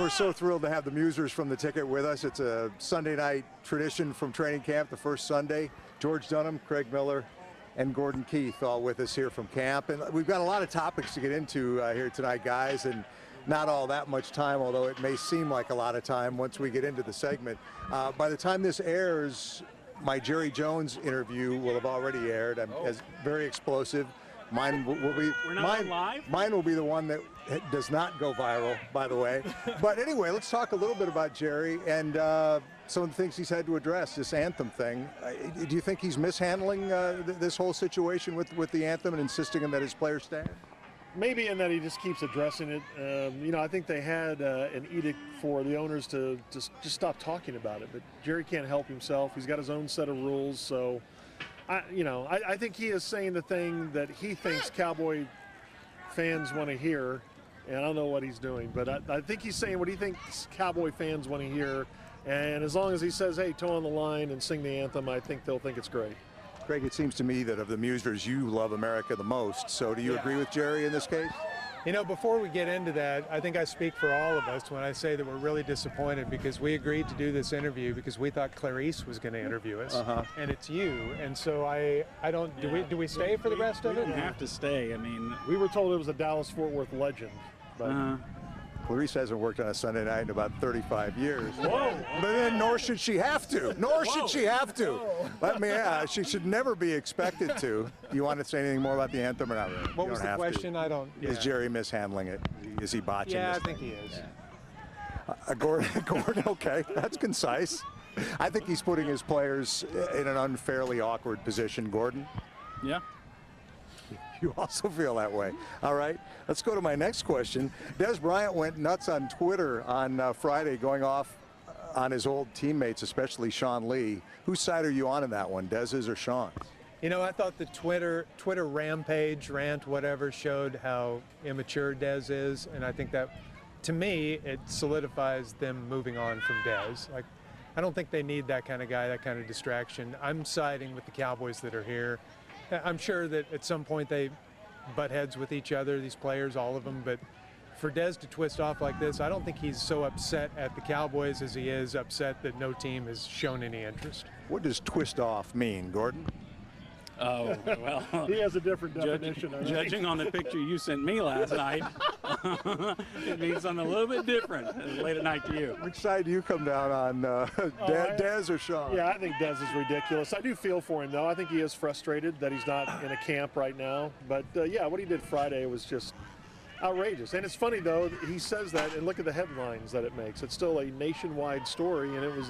We're so thrilled to have the Musers from the Ticket with us. It's a Sunday night tradition from training camp, the first Sunday. George Dunham, Craig Miller, and Gordon Keith all with us here from camp. And we've got a lot of topics to get into here tonight, guys, and not all that much time, although it may seem like a lot of time once we get into the segment. By the time this airs, my Jerry Jones interview will have already aired. It's very explosive. Mine will be. We're not live? Mine will be the one that does not go viral, by the way. But anyway, let's talk a little bit about Jerry and some of the things he's had to address, this anthem thing. Do you think he's mishandling this whole situation with the anthem and insisting that his players stand? Maybe in that he just keeps addressing it. You know, I think they had an edict for the owners to just stop talking about it. But Jerry can't help himself. He's got his own set of rules. So, I think he is saying the thing that he thinks Cowboy fans want to hear. And I don't know what he's doing. But I think he's saying what he thinks Cowboy fans want to hear. And as long as he says, hey, toe on the line and sing the anthem, I think they'll think it's great. Craig, it seems to me that of the Musers, you love America the most. So do you agree with Jerry in this case? You know, before we get into that, I think I speak for all of us when I say that we're really disappointed because we agreed to do this interview because we thought Clarice was going to interview us, and it's you. And so I don't. Do we stay for the rest of it? We have to stay. I mean, we were told it was a Dallas-Fort Worth legend, but. Clarice hasn't worked on a Sunday night in about 35 years. Whoa! But then nor should she have to. Nor should she have to. Let me she should never be expected to. Do you want to say anything more about the anthem or not really? What was the question? I don't. Is Jerry mishandling it? Is he botching Yeah, this I think thing? he is. Gordon, okay, that's concise. I think he's putting his players in an unfairly awkward position, Gordon. Yeah. You also feel that way. All right, let's go to my next question. Des Bryant went nuts on Twitter on Friday, going off on his old teammates, especially Sean Lee. Whose side are you on in that one, Dez's or Sean's? You know, I thought the Twitter rampage, rant, whatever, showed how immature Dez is, and I think that, to me, it solidifies them moving on from Dez. Like, I don't think they need that kind of guy, that kind of distraction. I'm siding with the Cowboys that are here. I'm sure that at some point they butt heads with each other, these players, all of them, but for Dez to twist off like this, I don't think he's so upset at the Cowboys as he is upset that no team has shown any interest. What does twist off mean, Gordon? Oh, well. He has a different definition. Judging on the picture you sent me last night, it means something a little bit different late at night to you. Which side do you come down on, Dez or Sean? Yeah, I think Dez is ridiculous. I do feel for him, though. I think he is frustrated that he's not in a camp right now. But, yeah, what he did Friday was just outrageous. And it's funny, though, he says that, and look at the headlines that it makes. It's still a nationwide story, and it was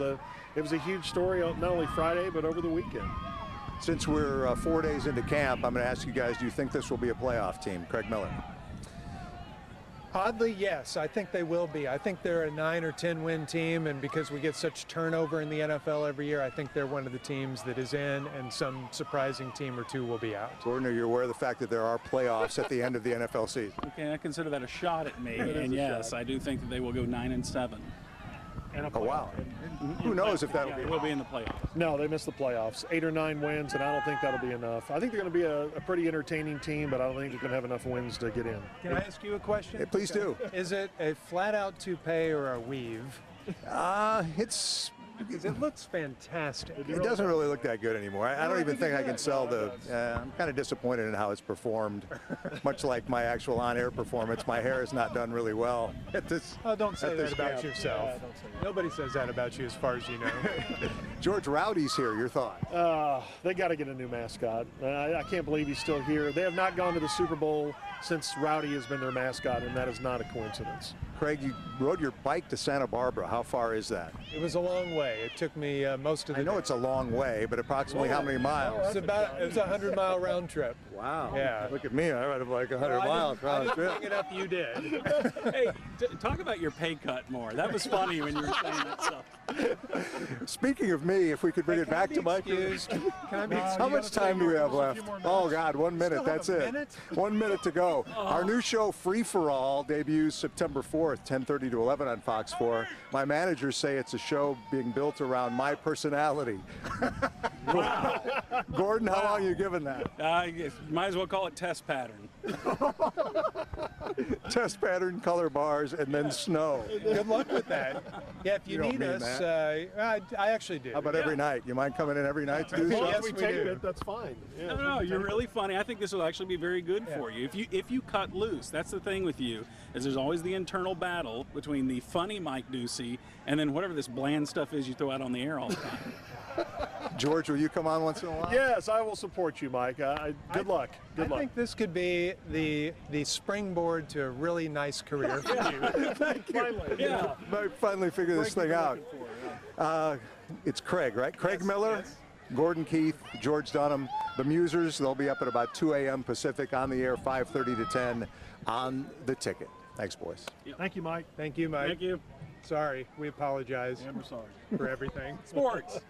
a huge story not only Friday but over the weekend. Since we're 4 days into camp, I'm going to ask you guys, do you think this will be a playoff team? Craig Miller. Oddly, yes. I think they will be. I think they're a 9 or 10 win team, and because we get such turnover in the NFL every year, I think they're one of the teams that is in, and some surprising team or two will be out. Gordon, are you aware of the fact that there are playoffs at the end of the NFL season? Okay, I consider that a shot at me, and yes, I do think that they will go 9-7. Oh, wow. Who knows if that'll be? We'll be in the playoffs. No, they missed the playoffs. 8 or 9 wins, and I don't think that'll be enough. I think they're going to be a pretty entertaining team, but I don't think they're going to have enough wins to get in. Can I ask you a question? Hey, please do. Is it a flat-out toupee or a weave? It's... Because it looks fantastic. It doesn't really look that good anymore. I don't even think I can sell the... I'm kind of disappointed in how it's performed. Much like my actual on-air performance, my hair is not done really well at this. Oh, don't say that about camp. yourself. Yeah, don't say that. Nobody says that about you as far as you know. George Rowdy's here. Your thought? They got to get a new mascot. I can't believe he's still here. They have not gone to the Super Bowl since Rowdy has been their mascot, and that is not a coincidence. Craig, you rode your bike to Santa Barbara. How far is that? It was a long way. It took me most of the I know day. it's a long way, but approximately how many miles? It was a 100-mile round trip. Wow. Yeah. Look at me. I rode like 100 miles round I trip. didn't bring it up. You did. Hey, talk about your pay cut more. That was funny when you were saying that stuff. Speaking of me, if we could bring it back to my... Can I be excused? How much time do we have left? Oh, God, 1 minute. That's it. 1 minute to go. Our new show, Free for All, debuts September 4th, 10:30 to 11 on Fox 4. My managers say it's a show being built around my personality. Gordon, how long are you giving that? Might as well call it test pattern. Test pattern, color bars, and then snow. Good luck with that. Yeah, if you don't need mean us, I actually do. How about every night? You mind coming in every night to do As long this? as we we tape do. it, that's fine. Yeah, No, you're really funny. I think this will actually be very good for you. If you cut loose, that's the thing with you, is there's always the internal battle between the funny Mike Doocy and then whatever this bland stuff is you throw out on the air all the time. George, will you come on once in a while? Yes, I will support you, Mike. Good luck. Good I luck. think this could be the springboard to a really nice career for you. Finally. Yeah. Might finally figure this thing out. It's Craig, right? Craig Miller, Gordon Keith, George Dunham, the Musers. They'll be up at about 2 a.m. Pacific on the air, 5:30 to 10 on the ticket. Thanks, boys. Thank you, Mike. Thank you, Mike. Thank you. Sorry, we apologize And we're sorry. for everything. Sports.